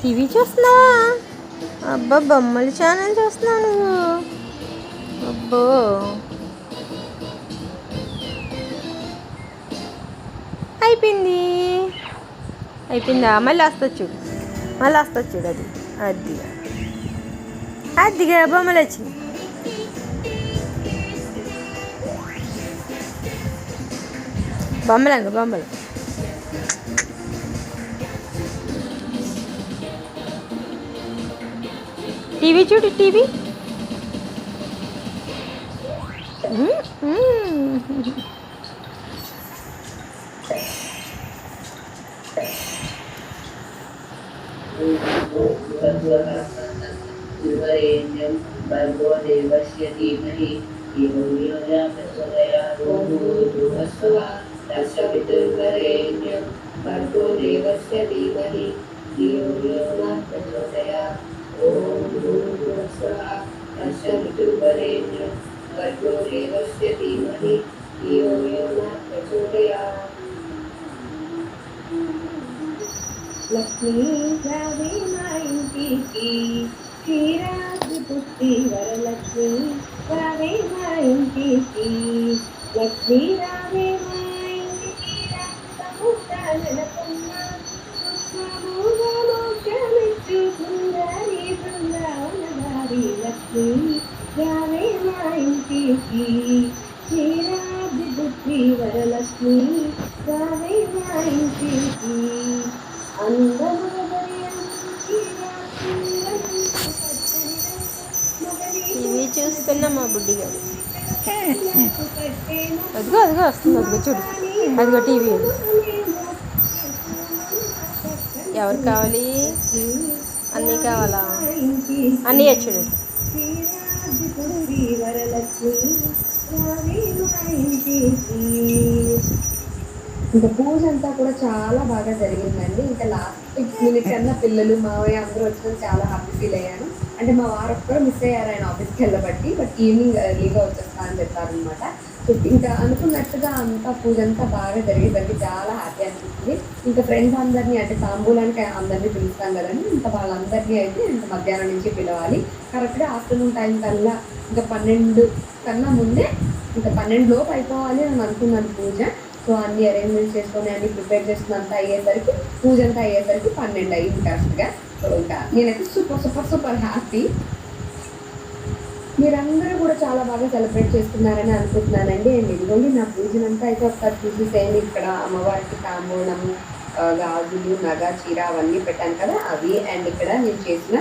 TV చూస్తున్నావా? అబ్బా బొమ్మల ఛానల్ చూస్తున్నావు నువ్వు. అబ్బో అయిపోయింది. అయిపోయిందా? మళ్ళీ వస్తుంది చూడు, మళ్ళీ వస్తుంది చూడు. అది అదిగా అదిగా బొమ్మలు వచ్చింది. బొమ్మలు బొమ్మలు టీవీ చూడు, టీవీ. భర్గో దేవస్య ధీమహి ధియో యో న ప్రచోదయాత్. ఓం భూర్భువస్సువః తత్సవితుర్వరేణ్యం భర్గో దేవస్య ధీమహి ధియో యో న ప్రచోదయాత్. ఓం భూర్భువస్సువః తత్సవితుర్వరేణ్యం భర్గో దేవస్య ధీమహి ధియో యో న ప్రచోదయాత్. లక్ష్మీ రావే మా ఇంటికి, క్షీరాబ్ది పుత్రి వరలక్ష్మి రావే మా ఇంటికి. లక్ష్మీ రావే మా ఇంటికి, నెలకొన్న సుఖముగా మోక్షమిచ్చు సుందరి బృందావనదారి. లక్ష్మీ రావే మా ఇంటికి, క్షీరాబ్ది పుత్రి వరలక్ష్మి రావే మా ఇంటికి. టీవీ చూస్తున్నా మా బుడ్డి గారు. అదిగో అదిగో వస్తుంది, అదిగో చూడు, అదిగో టీవీ. ఎవరు కావాలి? అన్నీ కావాలా? అన్నీ చూడు. ఇంకా పూజ అంతా కూడా చాలా బాగా జరిగిందండి. ఇంకా లాస్ట్ మినిట్ కన్నా పిల్లలు మావయ్య అందరూ వచ్చిన చాలా హ్యాపీ ఫీల్ అయ్యాను. అంటే మా వారు ఒక్కరు మిస్ అయ్యారు ఆయన ఆఫీస్కి వెళ్ళబట్టి, బట్ ఈవినింగ్ ఎర్లీగా వచ్చేస్తా అని చెప్పారనమాట. సో ఇంకా అనుకున్నట్టుగా అంతా పూజ అంతా బాగా జరిగేసరికి చాలా హ్యాపీ అనిపిస్తుంది. ఇంకా ఫ్రెండ్స్ అందరినీ అంటే తాంబూలానికి అందరినీ పిలుస్తాం కదండి, ఇంకా వాళ్ళందరినీ అయితే ఇంకా మధ్యాహ్నం నుంచి పిలవాలి. కరెక్ట్గా ఆఫ్టర్నూన్ టైం కల్లా ఇంకా 12 కన్నా ముందే ఇంకా 12 లోపు అయిపోవాలి అని అనుకున్నాను పూజ. సో అన్ని అరేంజ్మెంట్స్ చేసుకొని అన్ని ప్రిపేర్ చేసుకున్నంత అయ్యేసరికి పూజ అంతా అయ్యేసరికి 12 అయ్యింది కరెక్ట్గా. సో ఇంకా నేనైతే సూపర్ సూపర్ సూపర్ హ్యాపీ. మీరందరూ కూడా చాలా బాగా సెలబ్రేట్ చేసుకున్నారని అనుకుంటున్నానండి. అండ్ ఇదిగోండి నా పూజనంతా అయితే ఒకసారి చూసేసేయండి. ఇక్కడ అమ్మవారికి తాంబూలం, గాజులు, నగ, చీర అవన్నీ పెట్టాను కదా అవి. అండ్ ఇక్కడ నేను చేసిన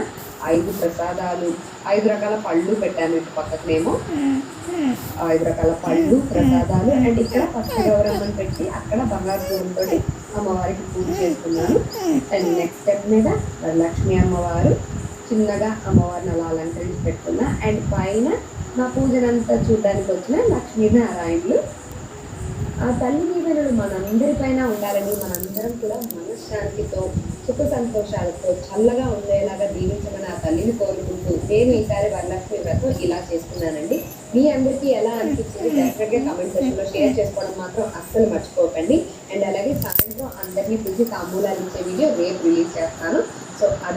5 ప్రసాదాలు, 5 రకాల పళ్ళు పెట్టాను. ఇటు పక్కనేమో 5 రకాల పళ్ళు ప్రసాదాలు. అండ్ ఇక్కడ పసుపు గౌరమ్మని పెట్టి అక్కడ బంగారు పువ్వులతో అమ్మవారికి పూజ చేసుకున్నాను. అండ్ నెక్స్ట్ స్టెప్ మీద వరలక్ష్మి అమ్మవారు చిన్నగా అమ్మవారిని అలా అలంకరించి పెట్టుకున్నా. అండ్ పైన నా పూజనంతా చూడడానికి వచ్చిన లక్ష్మీనారాయణులు. ఆ తల్లి దీవెనలు మనందరిపైన ఉండాలని, మనందరం కూడా మనశ్శాంతితో సుఖ సంతోషాలతో చల్లగా ఉండేలాగా దీవించమని ఆ తల్లిని కోరుకుంటూ నేను ఈసారి వరలక్ష్మి వ్రతం ఇలా చేసుకున్నానండి. మీ అందరికీ ఎలా అనిపించింది డెఫినెట్గా కామెంట్ సెక్షన్లో షేర్ చేసుకోవడం మాత్రం అస్సలు మర్చిపోకండి. అండ్ అలాగే సాయంత్రం అందరినీ పిలిచి తాంబూలాలు ఇచ్చే వీడియో రేపు రిలీజ్ చేస్తాను. సో అదే